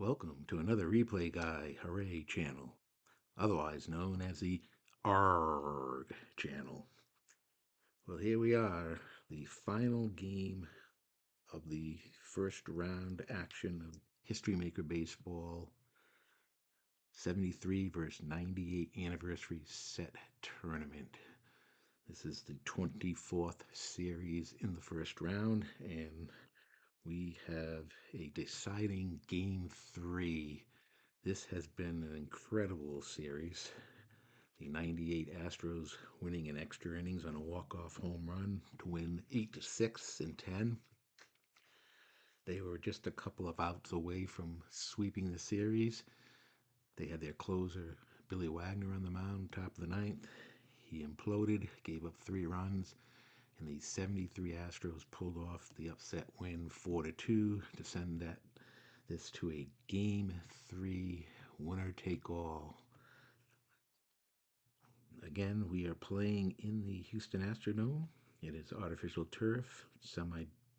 Welcome to another Replay Guy Hooray channel, otherwise known as the ARG channel. Well, here we are, the final game of the first round action of History Maker Baseball 73 versus 98 anniversary set tournament. This is the 24th series in the first round, and we have a deciding game 3. This has been an incredible series. The 98 Astros winning in extra innings on a walk-off home run to win 8-6 in 10. They were just a couple of outs away from sweeping the series. They had their closer, Billy Wagner, on the mound, top of the ninth. He imploded, gave up 3 runs, and the 73 Astros pulled off the upset win 4-2 to send this to a Game 3 winner-take-all. Again, we are playing in the Houston Astrodome. It is artificial turf.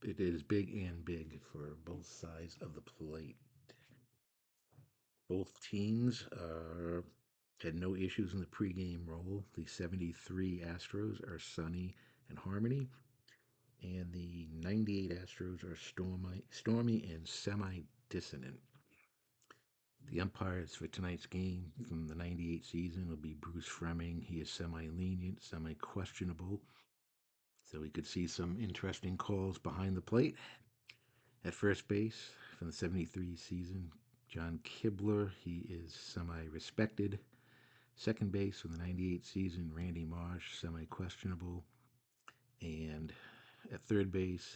It is big and big for both sides of the plate. Both teams had no issues in the pregame roll. The 73 Astros are sunny and harmony, and the 98 Astros are stormy and semi-dissonant. The umpires for tonight's game from the 98 season will be Bruce Fremming. He is semi-lenient, semi-questionable, so we could see some interesting calls behind the plate. At first base from the 73 season, John Kibler, he is semi-respected. Second base from the 98 season, Randy Marsh, semi-questionable. And at third base,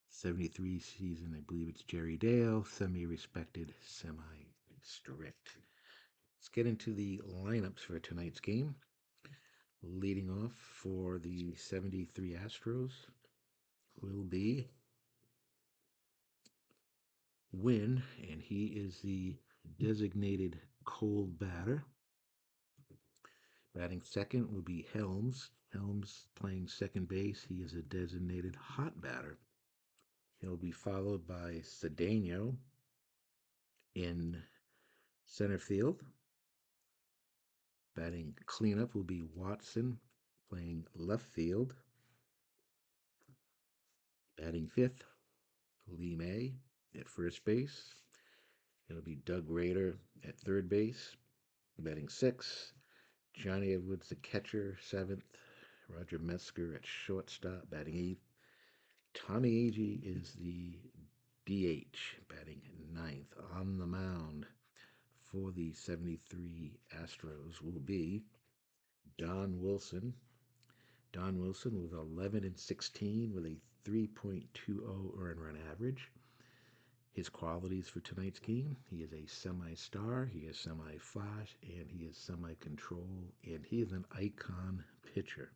73 season, I believe it's Jerry Dale, semi-respected, semi-strict. Let's get into the lineups for tonight's game. Leading off for the 73 Astros will be Wynn, and he is the designated cold batter. Batting second will be Helms. Helms playing second base. He is a designated hot batter. He'll be followed by Cedeno in center field. Batting cleanup will be Watson playing left field. Batting fifth, Lima at first base. It'll be Doug Rader at third base. Batting sixth, Johnny Edwards, the catcher, seventh. Roger Metzger at shortstop, batting eighth. Tommy Agee is the DH, batting ninth. On the mound for the 73 Astros will be Don Wilson. Don Wilson was 11-16 with a 3.20 earned run average. His qualities for tonight's game: he is a semi-star, he is semi-flash, and he is semi-control, and he is an icon pitcher.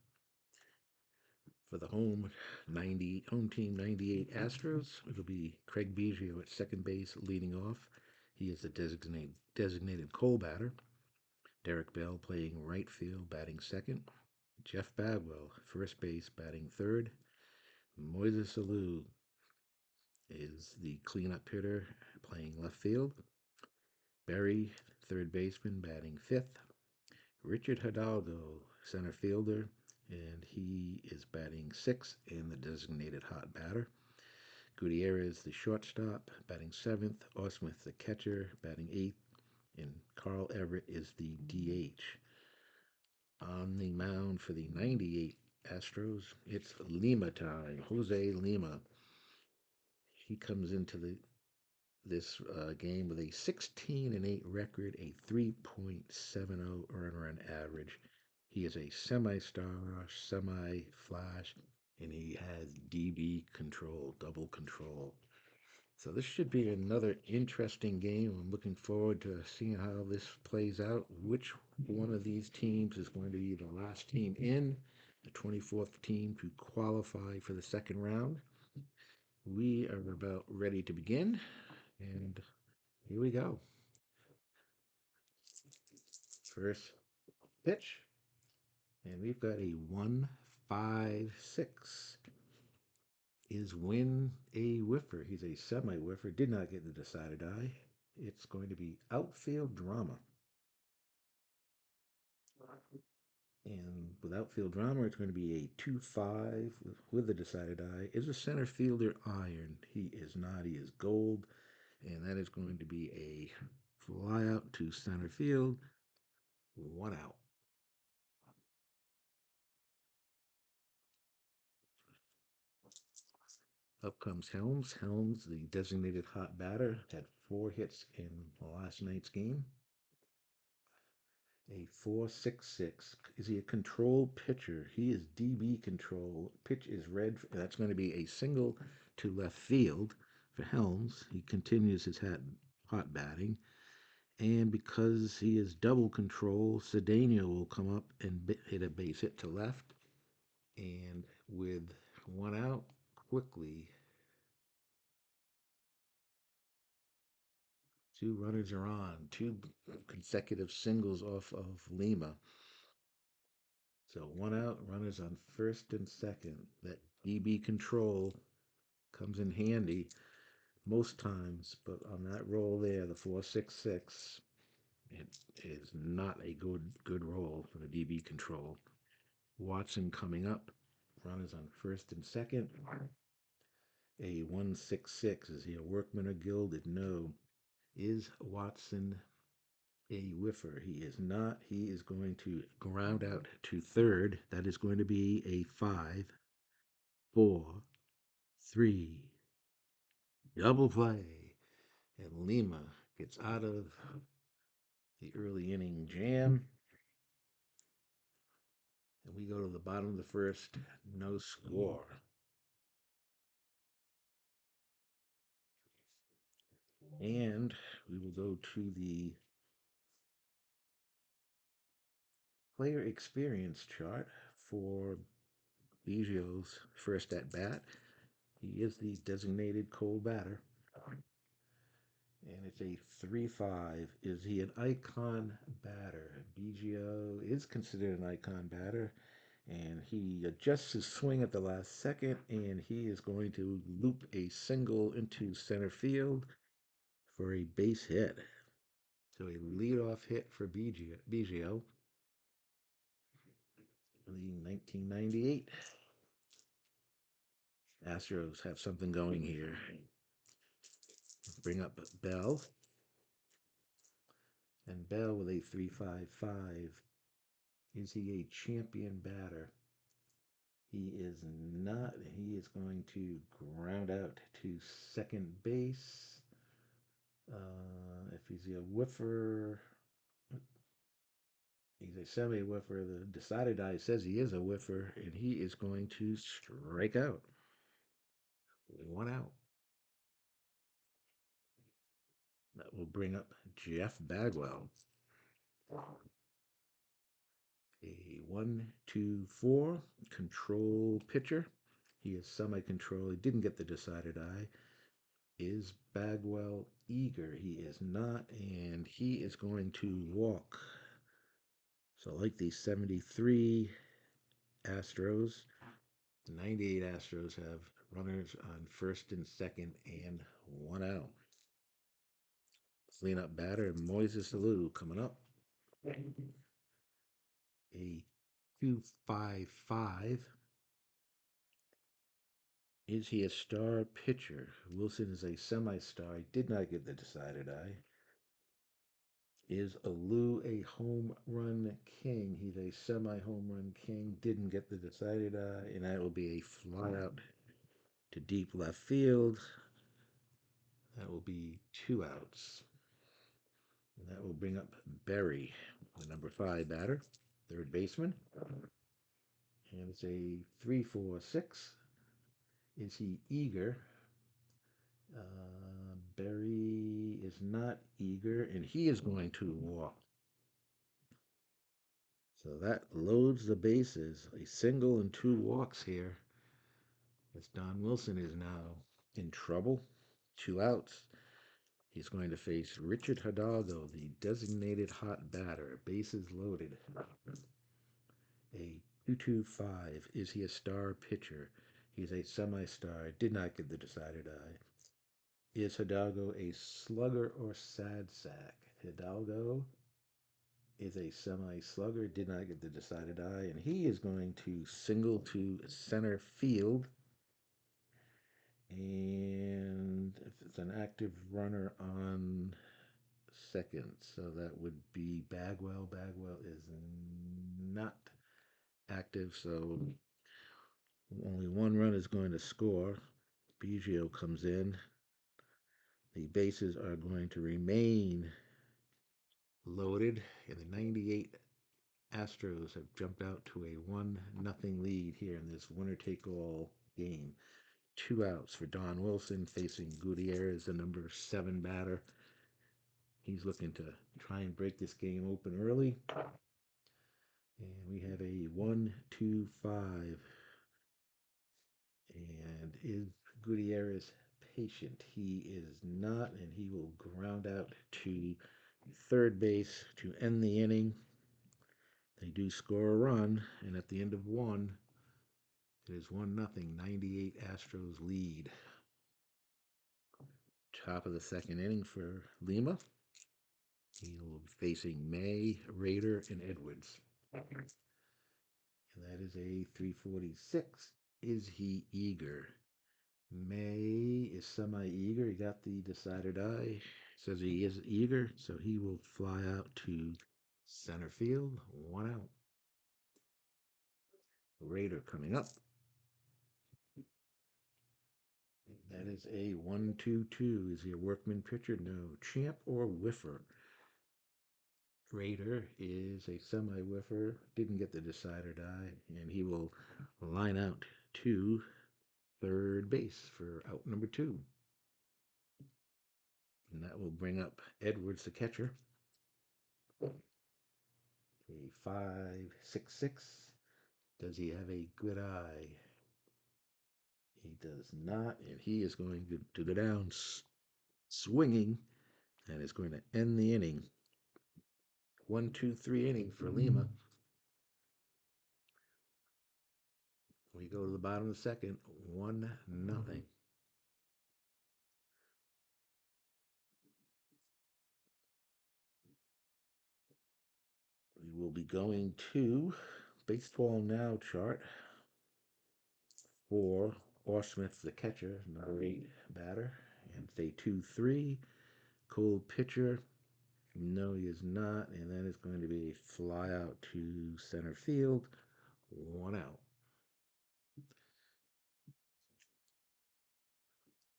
For the home team 98 Astros, it'll be Craig Biggio at second base leading off. He is the designated cold batter. Derek Bell playing right field, batting second. Jeff Bagwell, first base, batting third. Moises Alou is the cleanup hitter, playing left field. Berry, third baseman, batting fifth. Richard Hidalgo, center fielder, and he is batting sixth and the designated hot batter. Gutierrez, the shortstop, batting seventh. Osmuth, the catcher, batting eighth. And Carl Everett is the DH. On the mound for the 98 Astros, it's Lima time. Jose Lima. He comes into this game with a 16-8 record, a 3.70 earned run average. He is a semi-star, semi-flash, and he has DB control, double control. So this should be another interesting game. I'm looking forward to seeing how this plays out. Which one of these teams is going to be the last team in, the 24th team to qualify for the second round? We are about ready to begin, and here we go. First pitch, and we've got a 1-5-6. Is Win a whiffer? He's a semi whiffer. Did not get the decided eye. It's going to be outfield drama. And with outfield drama, it's going to be a 2-5 with the decided eye. Is a center fielder iron? He is not. He is gold. And that is going to be a fly out to center field. 1 out. Up comes Helms. Helms, the designated hot batter, had 4 hits in last night's game. A 4.66. Is he a control pitcher? He is DB control. Pitch is red. That's going to be a single to left field for Helms. He continues his hot batting. And because he is double control, Cedeno will come up and hit a base hit to left. And with 1 out, quickly, 2 runners are on. 2 consecutive singles off of Lima. So 1 out, runners on first and second. That DB control comes in handy most times, but on that roll there, the 4.66, it is not a good roll for the DB control. Watson coming up, runners on first and second. A 1.66. Is he a workman or gilded? No. Is Watson a whiffer? He is not. He is going to ground out to third. That is going to be a 5-4-3 double play. And Lima gets out of the early inning jam. And we go to the bottom of the first, no score. And we will go to the player experience chart for Biggio's first at bat. He is the designated cold batter. And it's a 3-5. Is he an icon batter? Biggio is considered an icon batter. And he adjusts his swing at the last second, and he is going to loop a single into center field for a base hit. So a leadoff hit for Biggio. The 1998 Astros have something going here. Bring up Bell. And Bell with a 3.55. Is he a champion batter? He is not. He is going to ground out to second base. If he's a whiffer, he's a semi whiffer. The decided eye says he is a whiffer, and he is going to strike out. 1 out. That will bring up Jeff Bagwell. A 1-2-4 control pitcher. He is semi control. He didn't get the decided eye. Is Bagwell eager? He is not, and he is going to walk. So, like the 73 Astros, the 98 Astros have runners on first and second and 1 out. Cleanup batter, Moises Alou coming up. A 2.55. Is he a star pitcher? Wilson is a semi-star. He did not get the decided eye. Is Alou a home run king? He's a semi-home run king. Didn't get the decided eye, and that will be a fly out to deep left field. That will be 2 outs. And that will bring up Berry, the number 5 batter, third baseman. And it's a 3.46. Is he eager? Berry is not eager, and he is going to walk. So that loads the bases. A single and 2 walks here. As Don Wilson is now in trouble. 2 outs. He's going to face Richard Hidalgo, the designated hot batter. Bases loaded. A 2.25. Is he a star pitcher? He's a semi-star. Did not get the decided eye. Is Hidalgo a slugger or sad sack? Hidalgo is a semi-slugger. Did not get the decided eye, and he is going to single to center field. And if it's an active runner on second, so that would be Bagwell. Bagwell is not active, so only one run is going to score. Biggio comes in. The bases are going to remain loaded, and the 98 Astros have jumped out to a 1-0 lead here in this winner-take-all game. 2 outs for Don Wilson facing Gutierrez, the number 7 batter. He's looking to try and break this game open early. And we have a 1-2-5. And is Gutierrez patient? He is not, and he will ground out to third base to end the inning. They do score a run, and at the end of one, it is 1-0. 98 Astros lead. Top of the second inning for Lima. He will be facing May, Rader, and Edwards. And that is a 346. Is he eager? May is semi-eager. He got the decided eye. Says he is eager, so he will fly out to center field. 1 out. Raider coming up. That is a 1-2-2. Is he a workman pitcher? No. Champ or whiffer? Raider is a semi-whiffer. Didn't get the decided eye, and he will line out to third base for out number 2. And that will bring up Edwards, the catcher. A 5.66. Does he have a good eye? He does not, and he is going to go down swinging, and is going to end the inning. 1-2-3 inning for Lima. We go to the bottom of the second, 1-0. We will be going to Baseball Now chart for Smith, the catcher, number 8 batter, and say 2-3. Cole pitcher. No, he is not, and that is going to be a fly out to center field. 1 out.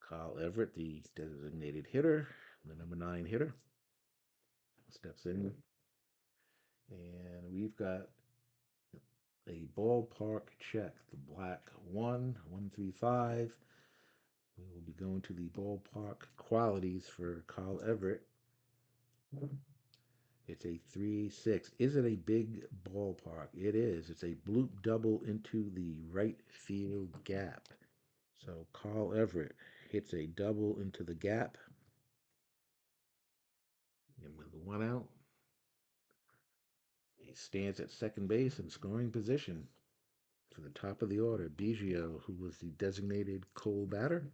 Kyle Everett, the designated hitter, the number 9 hitter, steps in. And we've got a ballpark check. The black 135. We will be going to the ballpark qualities for Kyle Everett. It's a 3.6. Is it a big ballpark? It is. It's a bloop double into the right field gap. So Carl Everett hits a double into the gap. And with 1 out, he stands at second base in scoring position. For the top of the order, Biggio, who was the designated Cole batter,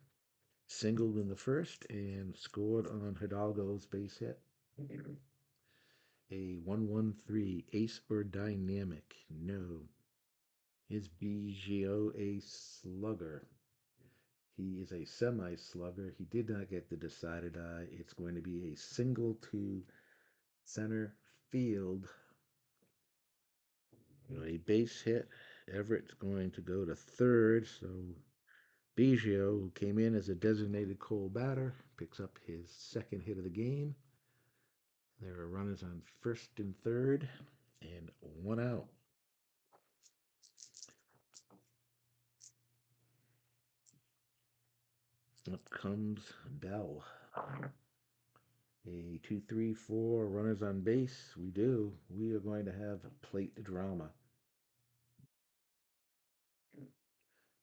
singled in the first and scored on Hidalgo's base hit. A 1-1-3, ace or dynamic? No. Is Biggio a slugger? He is a semi-slugger. He did not get the decided eye. It's going to be a single to center field. A base hit. Everett's going to go to third. So Biggio, who came in as a designated Cole batter, picks up his second hit of the game. There are runners on first and third, and 1 out. Up comes Bell. A 2-3-4 runners on base. We do. We are going to have plate drama.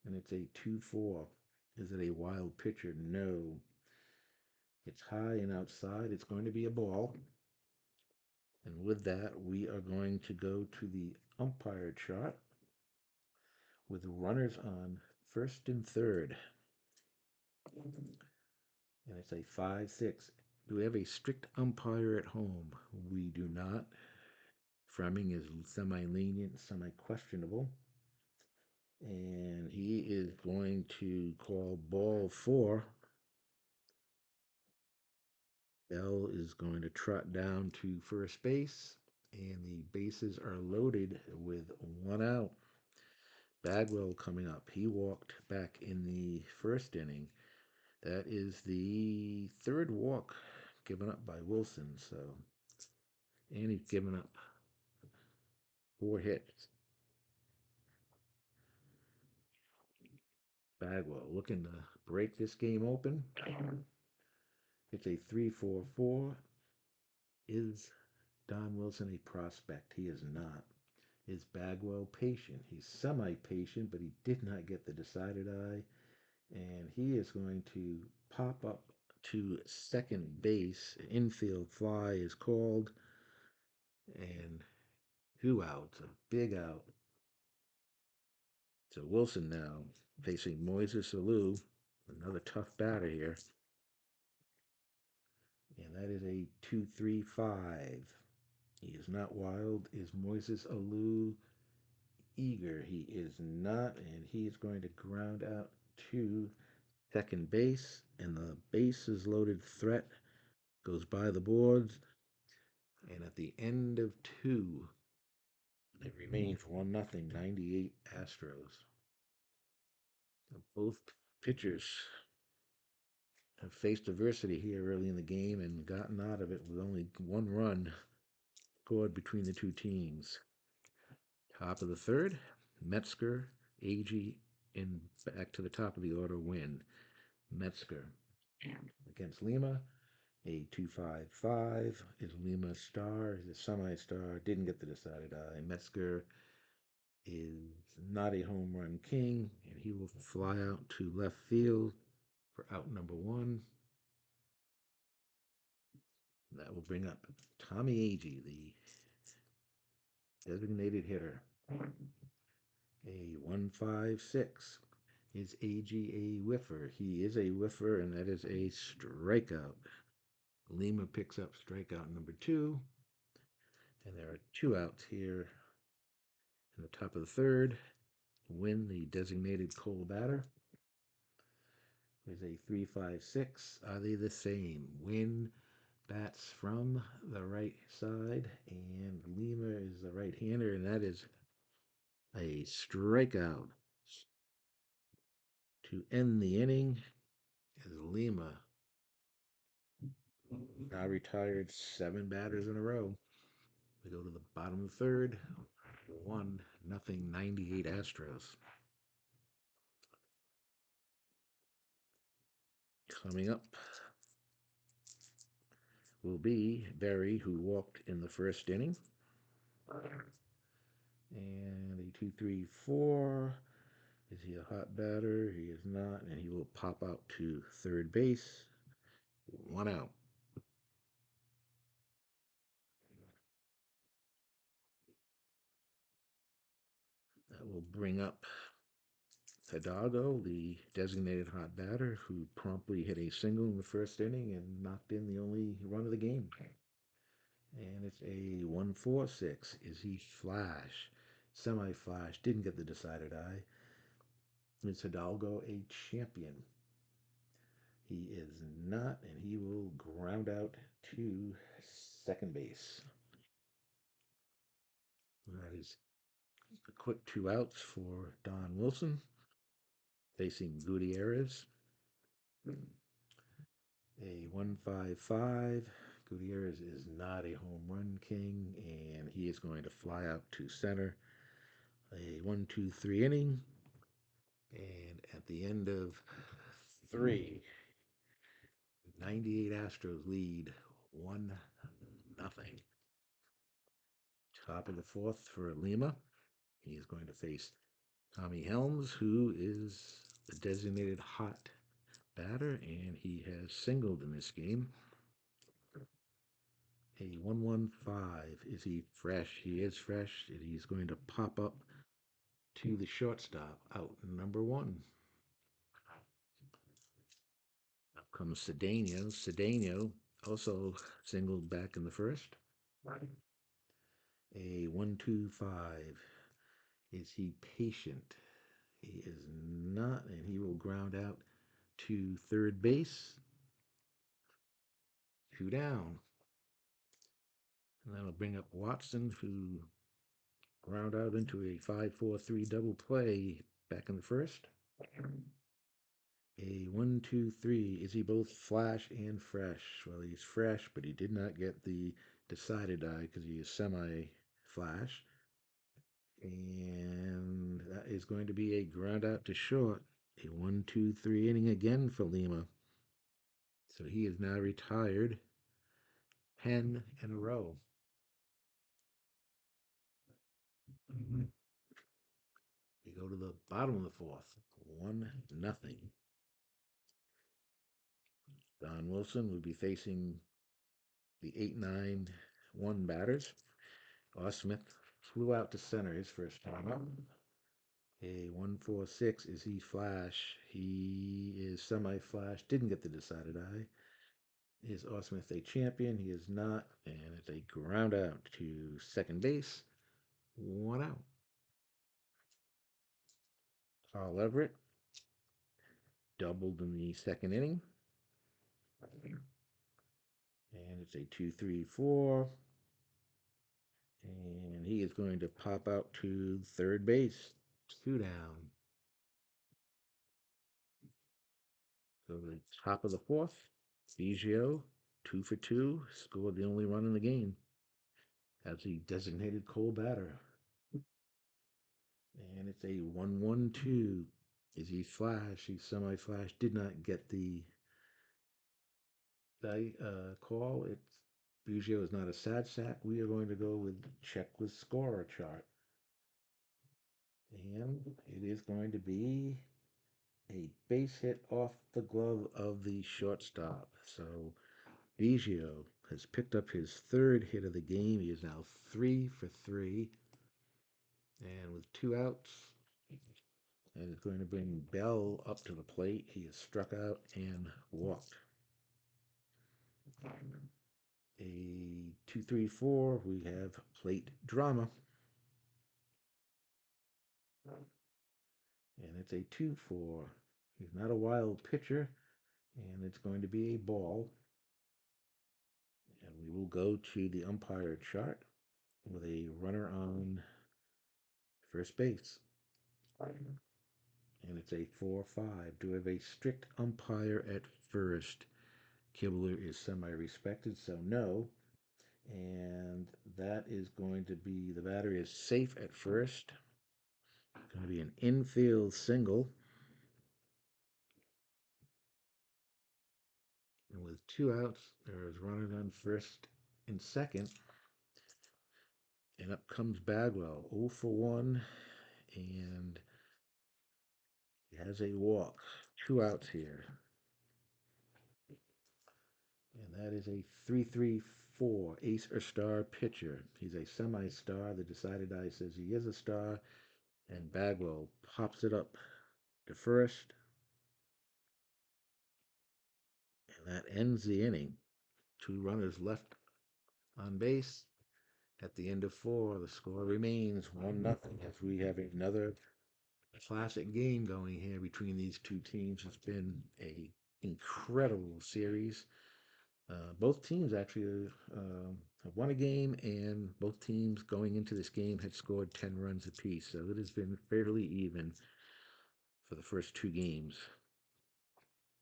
And it's a 2-4. Is it a wild pitcher? No. It's high and outside. It's going to be a ball. And with that, we are going to go to the umpire chart with runners on first and third. And it's a 5-6. Do we have a strict umpire at home? We do not. Fremming is semi-lenient, semi-questionable. And he is going to call ball 4. Bell is going to trot down to first base, and the bases are loaded with 1 out. Bagwell coming up. He walked back in the first inning. That is the third walk given up by Wilson. So, and he's given up 4 hits. Bagwell looking to break this game open. It's a 3-4-4. Is Don Wilson a prospect? He is not. Is Bagwell patient? He's semi-patient, but he did not get the decided eye. And he is going to pop up to second base. Infield fly is called. And 2 outs, a big out. So Wilson now facing Moises Alou, another tough batter here. And that is a 2-3-5. He is not wild. Is Moises Alou eager? He is not, and he is going to ground out to second base, and the bases loaded threat goes by the boards. And at the end of 2, it remains 1-0, 98 Astros. So both pitchers have faced adversity here early in the game and gotten out of it with only 1 run scored between the 2 teams. Top of the third, Metzger, Agee, and back to the top of the order win. Metzger against Lima, a 2-5-5. Is Lima a star? Is a semi-star? Didn't get the decided eye. Metzger is not a home run king, and he will fly out to left field for out number 1. That will bring up Tommy Agee, the designated hitter. A 1-5-6. Is Agee a whiffer? He is a whiffer, and that is a strikeout. Lima picks up strikeout number 2. And there are 2 outs here in the top of the third. Win, the designated Cole batter, is a 3-5-6. Are they the same? Win bats from the right side, and Lima is the right-hander, and that is a strikeout to end the inning. As Lima now retired 7 batters in a row. We go to the bottom of the third. 1-0, 98 Astros. Coming up will be Berry, who walked in the first inning. And a 2-3-4. Is he a hot batter? He is not, and he will pop out to third base. 1 out. That will bring up Hidalgo, the designated hot batter, who promptly hit a single in the first inning and knocked in the only run of the game. And it's a 1-4-6. Is he flash? Semi-flash. Didn't get the decided eye. Is Hidalgo a champion? He is not, and he will ground out to second base. That is a quick 2 outs for Don Wilson facing Gutierrez. A 1-5-5. Gutierrez is not a home run king, and he is going to fly out to center. A 1-2-3 inning, and at the end of 3, 98 Astros lead 1-0. Top of the fourth for Lima. He is going to face Tommy Helms, who is the designated hot batter, and he has singled in this game. A 1-1-5. Is he fresh? He is fresh, and he's going to pop up to the shortstop, out number 1. Comes Cedeno. Cedeno also singled back in the first. A 1-2-5. Is he patient? He is not, and he will ground out to third base. 2 down. And that'll bring up Watson, who ground out into a 5-4-3 double play back in the first. A 1-2-3. Is he both flash and fresh? Well, he's fresh, but he did not get the decided eye because he is semi-flash. And that is going to be a ground out to short. A 1-2-3 inning again for Lima. So he is now retired 10 in a row. We go to the bottom of the fourth. 1-0. Don Wilson will be facing the 8-9-1 batters. Smith flew out to center his first time up. A 1-4-6. Is he flash? He is semi-flash. Didn't get the decided eye. Is Smith a champion? He is not. And it's a ground out to second base. 1 out. Carl Everett doubled in the second inning. And it's a 2-3-4. And he is going to pop out to third base. 2 down. So the top of the fourth. Biggio, 2 for 2, scored the only run in the game as the designated cold batter. And it's a 1-1-2. Is he flash? He's semi-flash. Did not get the call. It's Biggio is not a sad sack. We are going to go with check with scorer chart. And it is going to be a base hit off the glove of the shortstop. So Biggio has picked up his third hit of the game. He is now 3 for 3. And with 2 outs, and is going to bring Bell up to the plate. He is struck out and walked. A 2-3-4. We have plate drama. And it's a 2-4. He's not a wild pitcher, and it's going to be a ball. And we will go to the umpire chart with a runner on first base. And it's a 4-5. Do we have a strict umpire at first? Kibler is semi-respected, so no. And that is going to be, the batter is safe at first. Going to be an infield single. And with 2 outs, there is runner on first and second. And up comes Bagwell, 0 for 1. And he has a walk. 2 outs here. And that is a 3-3-4 ace or star pitcher. He's a semi-star. The decided eye says he is a star. And Bagwell pops it up to first. And that ends the inning. 2 runners left on base. At the end of 4, the score remains 1-0 as we have another classic game going here between these two teams. It's been a incredible series. Both teams actually have won a game, and both teams going into this game had scored 10 runs apiece. So it has been fairly even for the first 2 games.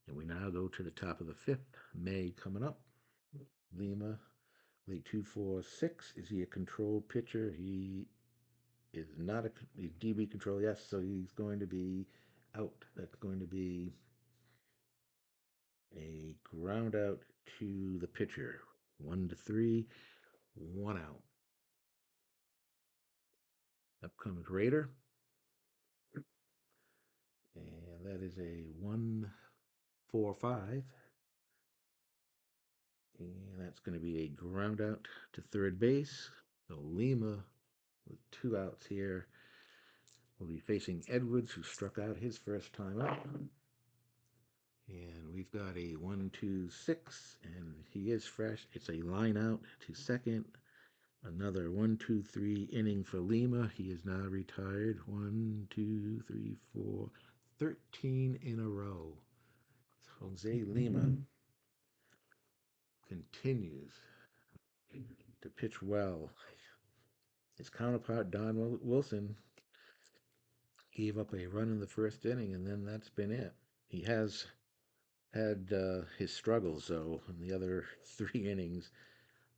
And we now go to the top of the 5th. May coming up. Lima, the 2-4-6. Is he a control pitcher? He is not a DB control, yes, so he's going to be out. That's going to be a ground out to the pitcher. 1-3, 1 out. Up comes Raider. And that is a 1-4-5. And that's going to be a ground out to third base. So Lima, with 2 outs here, will be facing Edwards, who struck out his first time up. And we've got a 1-2-6, and he is fresh. It's a line out to second. Another 1-2-3 inning for Lima. He is now retired. 1, 2, 3, 4, 13 in a row. Jose Lima continues to pitch well. His counterpart, Don Wilson, gave up a run in the first inning, and then that's been it. He has had his struggles, though, in the other 3 innings.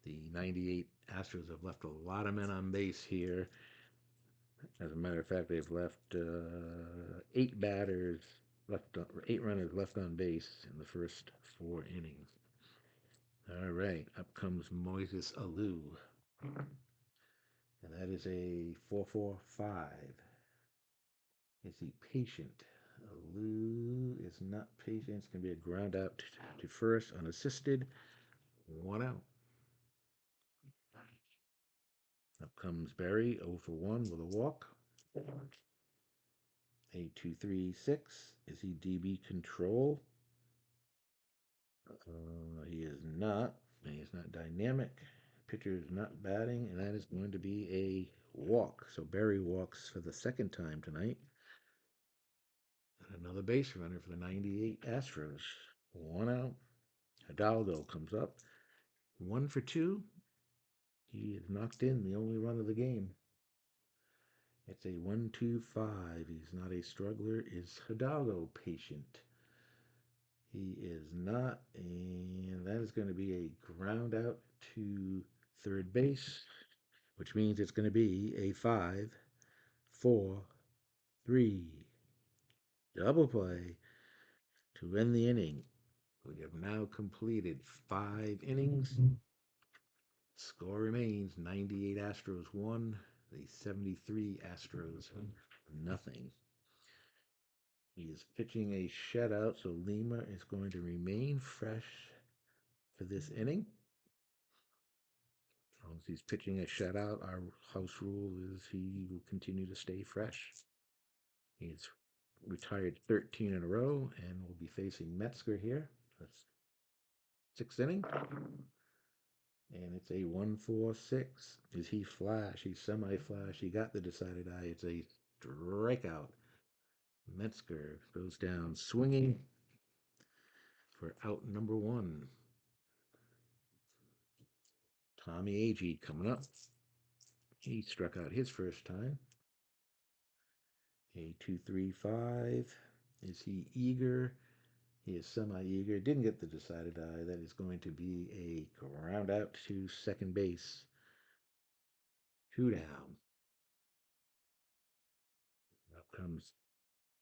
The 98 Astros have left a lot of men on base here. As a matter of fact, they've left 8 batters left, 8 runners left on base in the first 4 innings. All right, up comes Moises Alou, and that is a 4-4-5. Is he patient? Alou is not patient. It's going to be a ground out to first, unassisted. 1 out. Up comes Berry, 0 for 1 with a walk. A 2-3-6. Is he DB control? He is not. And he's not dynamic. Pitcher is not batting, and that is going to be a walk. So Berry walks for the second time tonight. And another base runner for the 98 Astros. 1 out. Hidalgo comes up. 1 for 2. He is knocked in, the only run of the game. It's a 1-2-5. He's not a struggler. Is Hidalgo patient? He is not, and that is going to be a ground out to third base, which means it's going to be a 5-4-3 double play to end the inning. We have now completed 5 innings. Score remains 98 Astros 1, the 73 Astros nothing. He is pitching a shutout, so Lima is going to remain fresh for this inning. As long as he's pitching a shutout, our house rule is he will continue to stay fresh. He's retired 13 in a row and will be facing Metzger here. That's 6th inning. And it's a 1-4-6. Is he flash? He's semi-flash. He got the decided eye. It's a strikeout. Metzger goes down swinging for out number 1. Tommy Agee coming up. He struck out his first time. A 2-3-5. Is he eager? He is semi-eager. Didn't get the decided eye. That is going to be a ground out to second base. 2 down. Up comes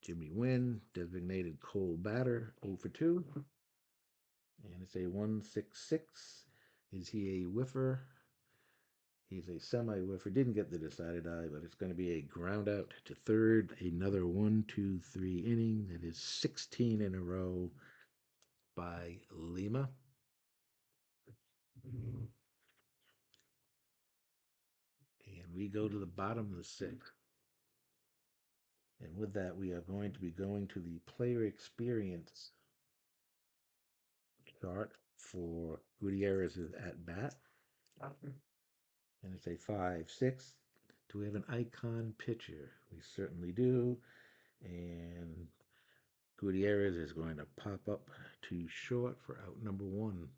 Jimmy Wynn, designated cold batter, 0 for 2. And it's a 1-6-6. Is he a whiffer? He's a semi-whiffer. Didn't get the decided eye, but it's going to be a ground out to third. Another 1-2-3 inning. That is 16 in a row by Lima. And we go to the bottom of the 6th. And with that, we are going to be going to the player experience chart for Gutierrez's at bat. And it's a 5-6. Do we have an icon pitcher? We certainly do. And Gutierrez is going to pop up to short for out number 1.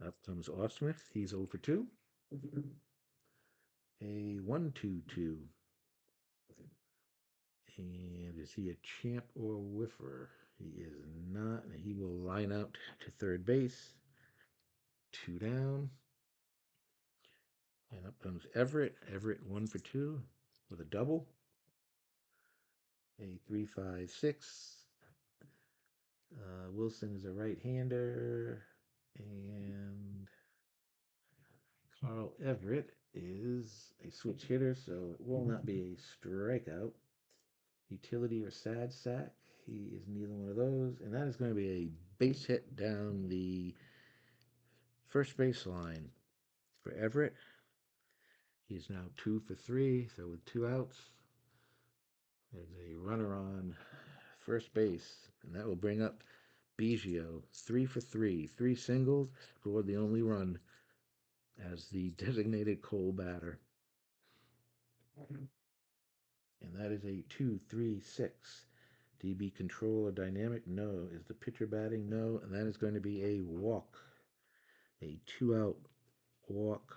Up comes Osmith. He's 0 for 2. A 1-2-2. And is he a champ or whiffer? He is not. He will line out to third base. 2 down. And up comes Everett. Everett 1 for 2 with a double. A 3-5-6. Wilson is a right-hander. And Carl Everett is a switch hitter, so it will not be a strikeout. Utility or sad sack. He is neither one of those. And that is going to be a base hit down the first base line for Everett. He's now 2 for 3, so with 2 outs. There's a runner on first base, and that will bring up Biggio, 3 for 3, three singles, scored the only run as the designated Cole batter. And that is a 2-3-6. DB control or dynamic? No. Is the pitcher batting? No. And that is going to be a walk. A 2-out walk.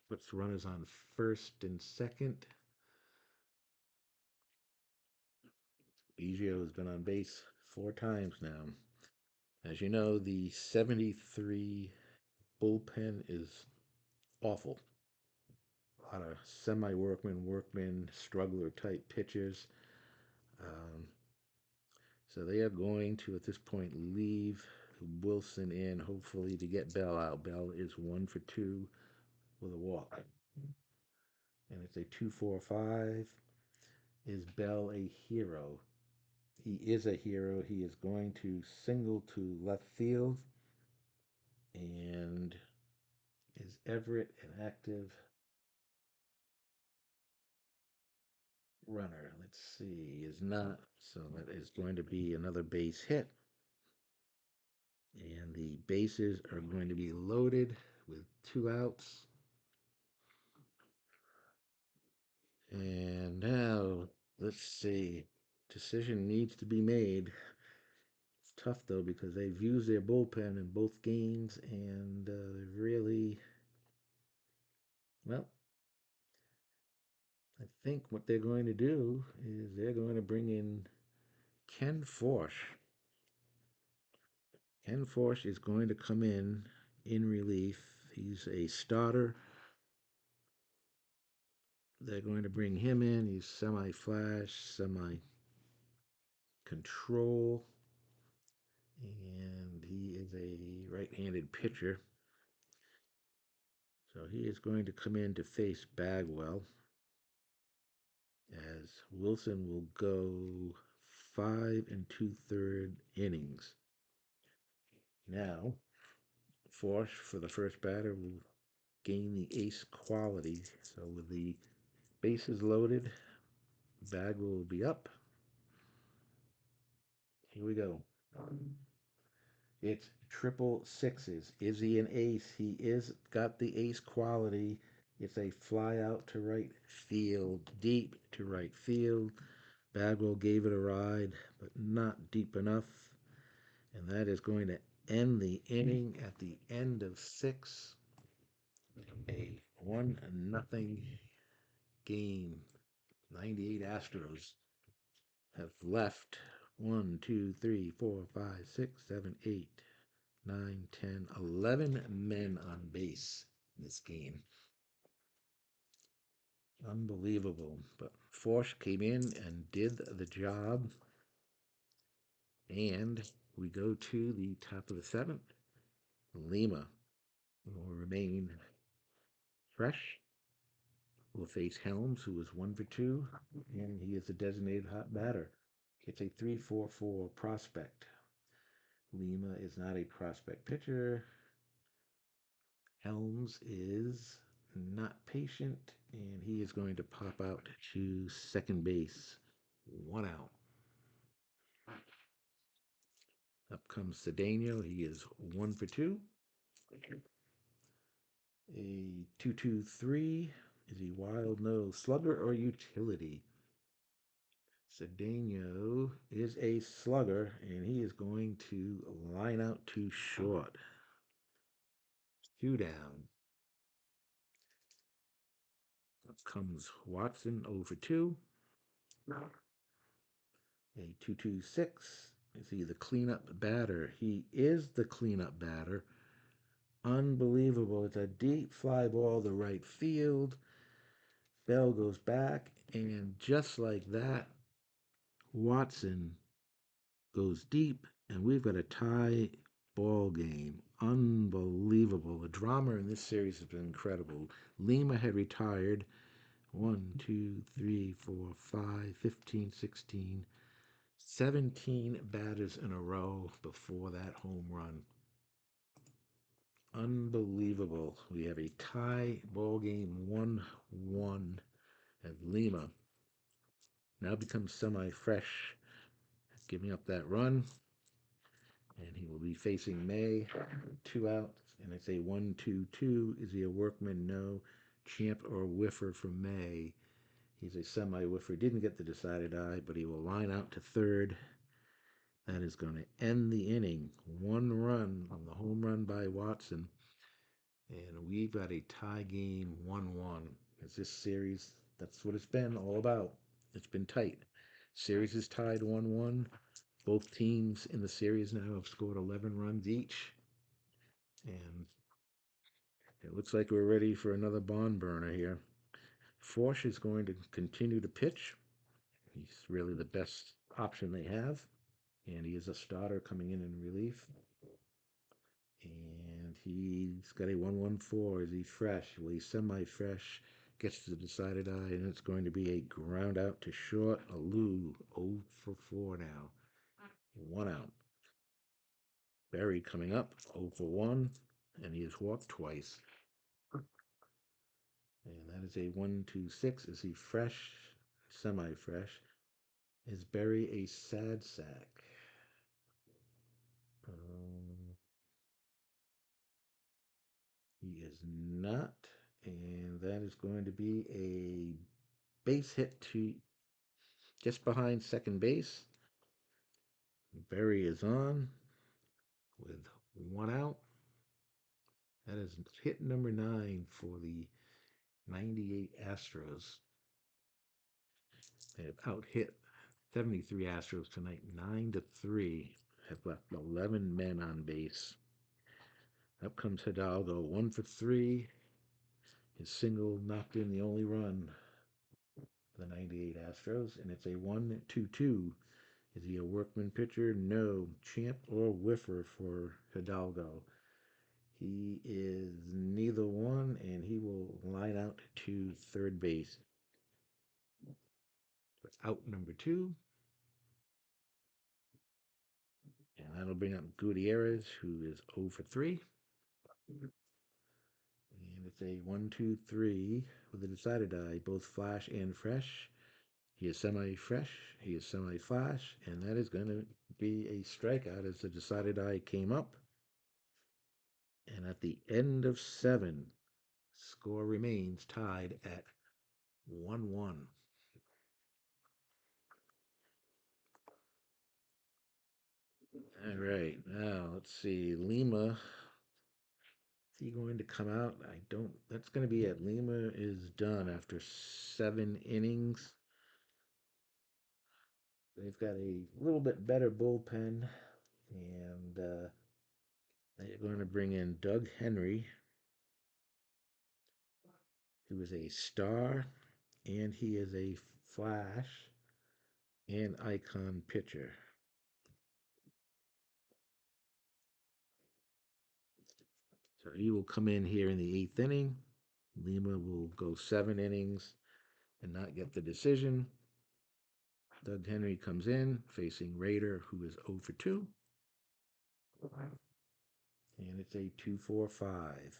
Puts runners on first and second. Biggio has been on base 4 times now. As you know, the 73 bullpen is awful. A lot of workman, struggler type pitchers. Um, so they are going to, at this point, leave Wilson in, hopefully, to get Bell out. Bell is 1 for 2 with a walk. And it's a 2-4-5. Is Bell a hero? He is a hero. He is going to single to left field. And is Everett an active runner? Let's see. He is not. So that is going to be another base hit. And the bases are going to be loaded with 2 outs. And now, let's see. Decision needs to be made. It's tough, though, because they've used their bullpen in both games, and really, well, I think what they're going to do is they're going to bring in Ken Forsch. Ken Forsch is going to come in relief. He's a starter. They're going to bring him in. He's semi-flash, semi-control, and he is a right-handed pitcher. So he is going to come in to face Bagwell, as Wilson will go 5 2/3 innings. Now, Forsch for the first batter will gain the ace quality. So with the bases loaded, Bagwell will be up. Here we go. It's triple sixes. Is he an ace? He is got the ace quality. It's a fly out to right field, deep to right field. Bagwell gave it a ride, but not deep enough. And that is going to end the inning at the end of 6. A 1-0 game. 98 Astros have left 1, 2, 3, 4, 5, 6, 7, 8, 9, 10, 11 men on base in this game. Unbelievable. But Forsch came in and did the job. And we go to the top of the 7th. Lima will remain fresh. Will face Helms, who is 1 for 2, and he is a designated hot batter. It's a 3-4-4 prospect. Lima is not a prospect pitcher. Helms is not patient, and he is going to pop out to second base. 1 out. Up comes Cedeno. He is 1 for 2. A 2-2-3. Is he wild? No. Slugger or utility? Cedeno is a slugger, and he is going to line out to short. 2 down. Up comes Watson 0 for 2. A 2-2-6. Is he the cleanup batter? He is the cleanup batter. Unbelievable. It's a deep fly ball to right field. Bell goes back, and just like that, Watson goes deep, and we've got a tie ball game. Unbelievable. The drama in this series has been incredible. Lima had retired 1, 2, 3, 4, 5, 15, 16, 17 batters in a row before that home run. Unbelievable. We have a tie ball game 1-1 at Lima now becomes semi-fresh, giving up that run. And he will be facing May, 2 outs. And it's a 1-2-2. Is he a workman? No. Champ or whiffer for May. He's a semi whiffer. Didn't get the decided eye, but he will line out to third. That is going to end the inning. 1 run on the home run by Watson. And we've got a tie game 1-1. As this series, that's what it's been all about. It's been tight. Series is tied 1-1. Both teams in the series now have scored 11 runs each. And it looks like we're ready for another barn burner here. Forsh is going to continue to pitch. He's really the best option they have. And he is a starter coming in relief. And he's got a 1-1-4. Is he fresh? Well, he's semi-fresh. Gets to the decided eye, and it's going to be a ground out to short. A Lou, 0 for 4 now. 1 out. Berry coming up, 0 for 1, and he has walked twice. And that is a 1-2-6. Is he fresh? Semi-fresh. Is Berry a sad sack? Um, he is not, and that is going to be a base hit to just behind second base. Berry is on with 1 out. That is hit number 9 for the 98 Astros. They have out hit 73 Astros tonight, 9-3. Have left 11 men on base. Up comes Hidalgo, 1 for 3. His single knocked in the only run for the 98 Astros, and it's a 1-2-2. Is he a workman pitcher? No. Champ or whiffer for Hidalgo? He is neither one, and he will line out to third base. Out number 2. And that'll bring up Gutierrez, who is 0 for 3. And it's a 1-2-3 with a decided eye, both flash and fresh. He is semi-fresh, he is semi-flash, and that is going to be a strikeout as the decided eye came up. And at the end of 7, score remains tied at 1-1. All right, now let's see. Lima, is he going to come out? I don't. That's going to be it. Lima is done after 7 innings. They've got a little bit better bullpen, and they're going to bring in Doug Henry, who is a star, and he is a flash and icon pitcher. So he will come in here in the 8th inning. Lima will go 7 innings and not get the decision. Doug Henry comes in facing Raider, who is 0 for 2. And it's a 2-4-5.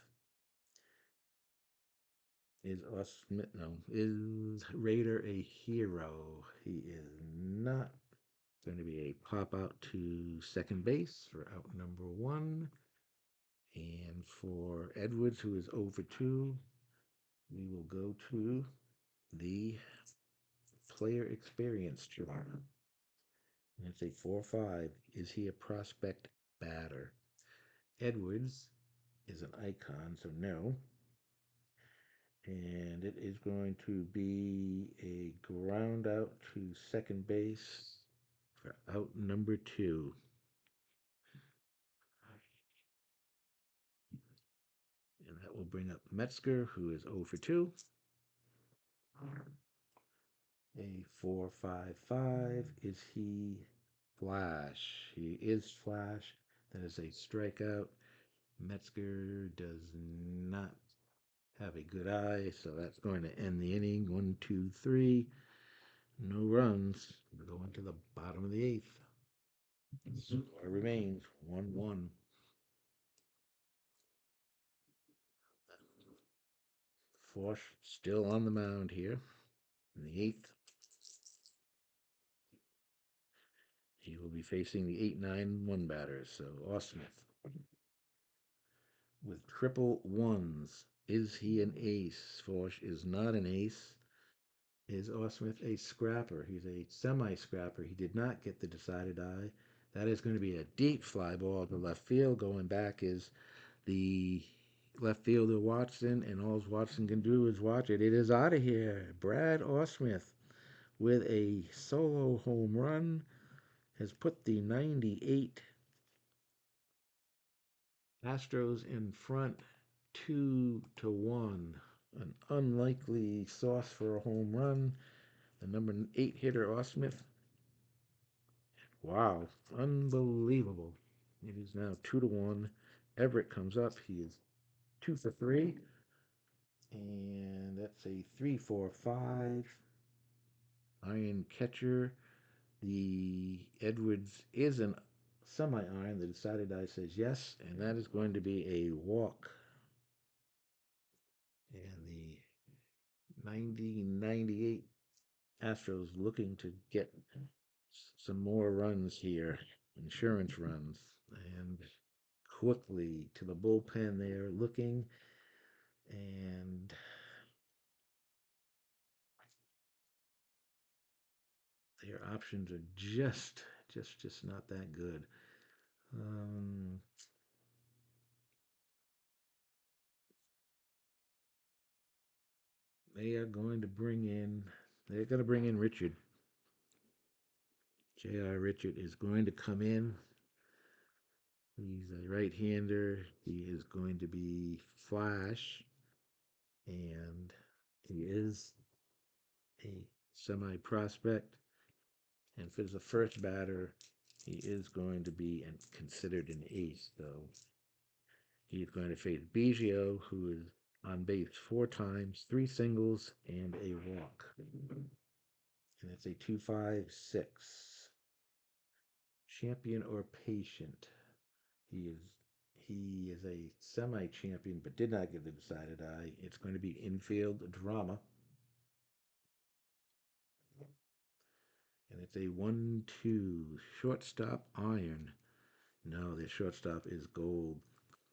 Is Raider a hero? He is not. Going to be a pop out to second base for out number 1. And for Edwards, who is 0 for 2, we will go to the player experience chart. And it's a 4-5. Is he a prospect batter? Edwards is an icon, so no. And it is going to be a ground out to second base for out number 2. And that will bring up Metzger, who is 0 for 2. A 4-5-5. Is he flash? He is flash. That is a strikeout. Metzger does not have a good eye, so that's going to end the inning. 1, 2, 3. No runs. We're going to the bottom of the 8th. Score remains 1-1. Forsh still on the mound here in the 8th. He will be facing the 8-9-1 batters. So Osmith with triple ones. Is he an ace? Forsh is not an ace. Is Osmith a scrapper? He's a semi-scrapper. He did not get the decided eye. That is going to be a deep fly ball to left field. Going back is the left fielder Watson, and all Watson can do is watch it. It is out of here. Brad Osmith with a solo home run has put the 98 Astros in front 2-1. An unlikely sauce for a home run. The number 8 hitter Osmith. Wow, unbelievable. It is now 2-1. Everett comes up. He is 2 for 3. And that's a 3-4-5. Iron catcher. The Edwards is an semi-iron. The decided die says yes, and that is going to be a walk. And the 98 Astros looking to get some more runs here, insurance runs, and quickly to the bullpen there looking, and their options are just not that good. They are going to bring in. They're going to bring in Richard. J.R. Richard is going to come in. He's a right-hander. He is going to be flash, and he is a semi-prospect. And for the first batter, he is going to be considered an ace, though. He's going to face Biggio, who is on base 4 times, 3 singles, and a walk. And it's a 2-5-6. Champion or patient. He is a semi-champion, but did not get the decided eye. It's going to be infield drama. And it's a 1-2. Shortstop iron. No, the shortstop is gold.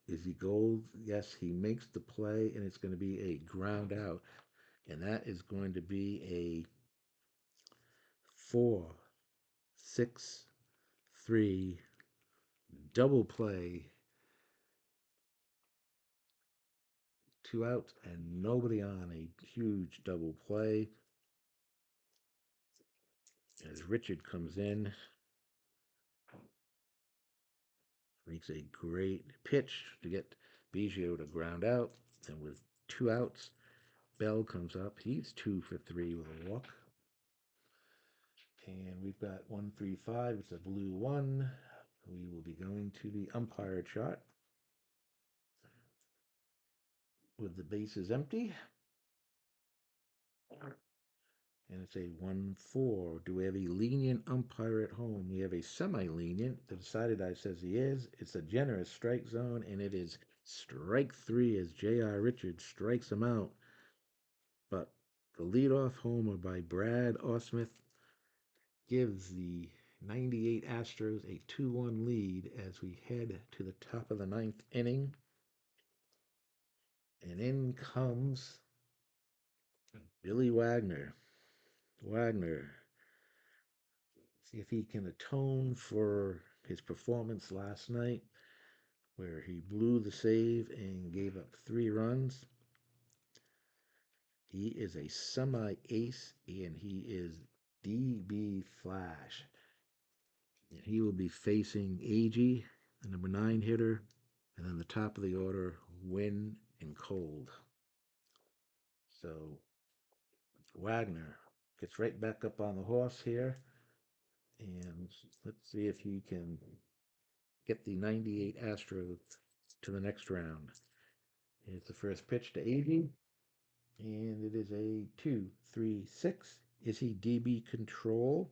Is he gold? Yes, he makes the play, and it's going to be a ground out. And that is going to be a 4-6-3 double play. 2 outs and nobody on. A huge double play. As Richard comes in, makes a great pitch to get Biggio to ground out. And with 2 outs, Bell comes up. He's 2 for 3 with a walk. And we've got 1-3-5. It's a blue 1. We will be going to the umpire chart with the bases empty. And it's a 1-4. Do we have a lenient umpire at home? We have a semi-lenient. The decided eye says he is. It's a generous strike zone, and it is strike 3 as J.R. Richards strikes him out. But the leadoff homer by Brad Osmith gives the 98 Astros a 2-1 lead as we head to the top of the 9th inning. And in comes Billy Wagner. Wagner, see if he can atone for his performance last night, where he blew the save and gave up 3 runs. He is a semi-ace, and he is DB Flash. And he will be facing AG, the number 9 hitter, and then the top of the order, Win and Cold. So Wagner gets right back up on the horse here, and let's see if he can get the 98 Astros to the next round. Here's the first pitch to 80, and it is a 2-3-6. Is he DB control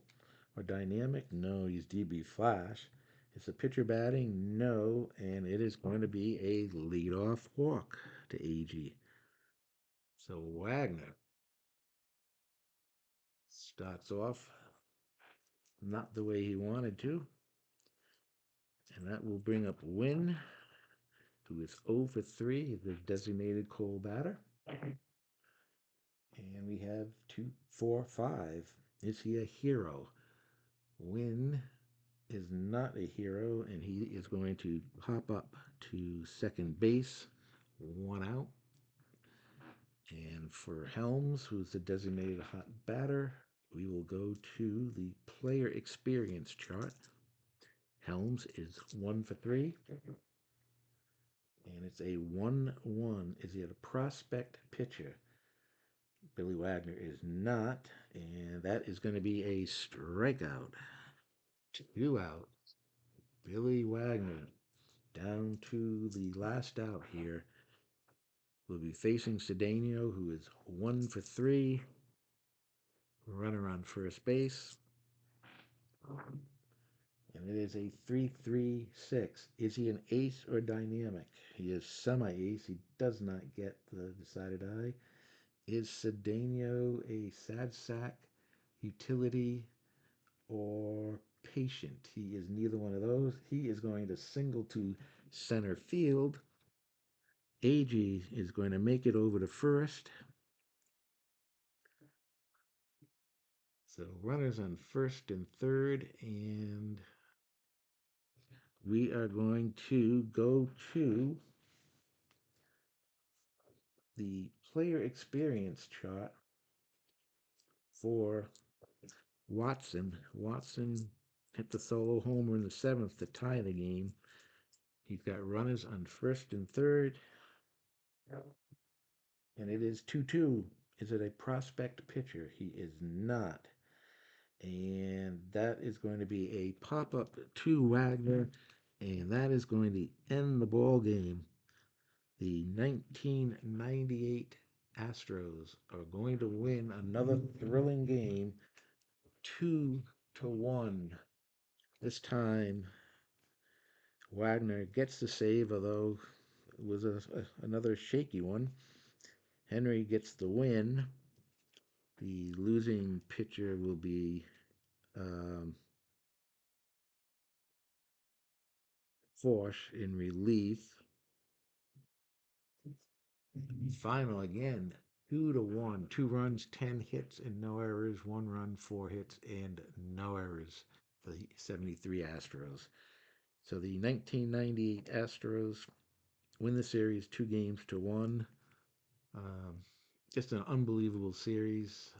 or dynamic? No, he's DB flash. Is the pitcher batting? No, and it is going to be a leadoff walk to AG. So Wagner starts off not the way he wanted to. And that will bring up Win, who is 0 for 3, the designated cold batter. And we have 2, 4, 5. Is he a hero? Win is not a hero, and he is going to hop up to second base, 1 out. And for Helms, who's the designated hot batter, we will go to the player experience chart. Helms is 1 for 3, and it's a 1-1. Is he a prospect pitcher? Billy Wagner is not, and that is going to be a strikeout. 2 out. Billy Wagner down to the last out here. We'll be facing Cedeno, who is 1 for 3. Runner on first base. And it is a 3-3-6. Is he an ace or dynamic? He is semi-ace. He does not get the decided eye. Is Cedeno a sad sack, utility, or patient? He is neither one of those. He is going to single to center field. AG is going to make it over to first. So runners on first and third, and we are going to go to the player experience chart for Watson. Watson hit the solo homer in the seventh to tie the game. He's got runners on first and third, and it is 2-2. Is it a prospect pitcher? He is not. And that is going to be a pop up to Wagner, and that is going to end the ball game. The 1998 Astros are going to win another thrilling game, 2-1. This time, Wagner gets the save, although it was another shaky one. Henry gets the win. The losing pitcher will be Forsh in relief. Final again, 2-1. 2 runs, 10 hits, and no errors. 1 run, 4 hits, and no errors for the 73 Astros. So the 1998 Astros win the series 2 games to 1. Um, just an unbelievable series.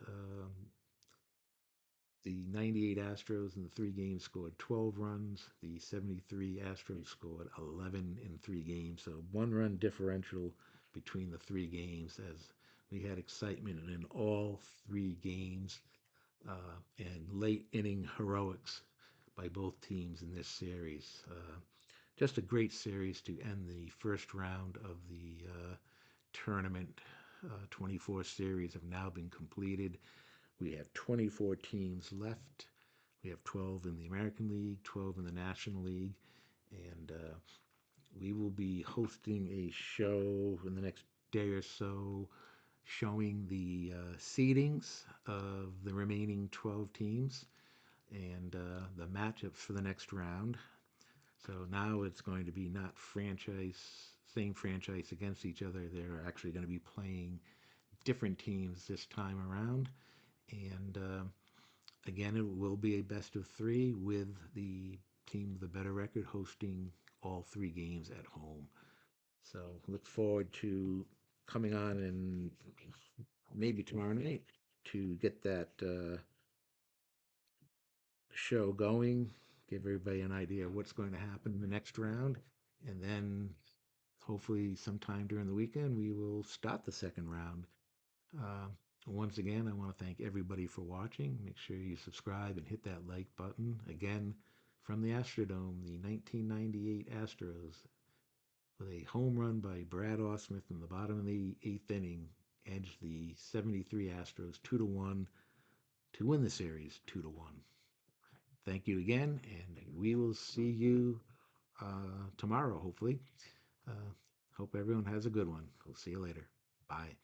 The 98 Astros in the 3 games scored 12 runs. The 73 Astros scored 11 in 3 games. So 1 run differential between the 3 games as we had excitement in all 3 games and late inning heroics by both teams in this series. Just a great series to end the first round of the tournament. 24 series have now been completed. We have 24 teams left. We have 12 in the American League, 12 in the National League, and we will be hosting a show in the next day or so showing the seedings of the remaining 12 teams and the matchups for the next round. So now it's going to be not same franchise against each other. They're actually going to be playing different teams this time around. And again, it will be a best of 3 with the team with the better record hosting all 3 games at home. So look forward to coming on and maybe tomorrow night to get that show going, give everybody an idea of what's going to happen in the next round, and then hopefully sometime during the weekend we will start the second round. Uh, Once again, I want to thank everybody for watching. Make sure you subscribe and hit that like button. Again, from the Astrodome, the 1998 Astros, with a home run by Brad Osmith in the bottom of the 8th inning, edged the 73 Astros 2-1 to win the series 2-1. Thank you again, and we will see you tomorrow, hopefully. Uh, Hope everyone has a good one. We'll see you later. Bye.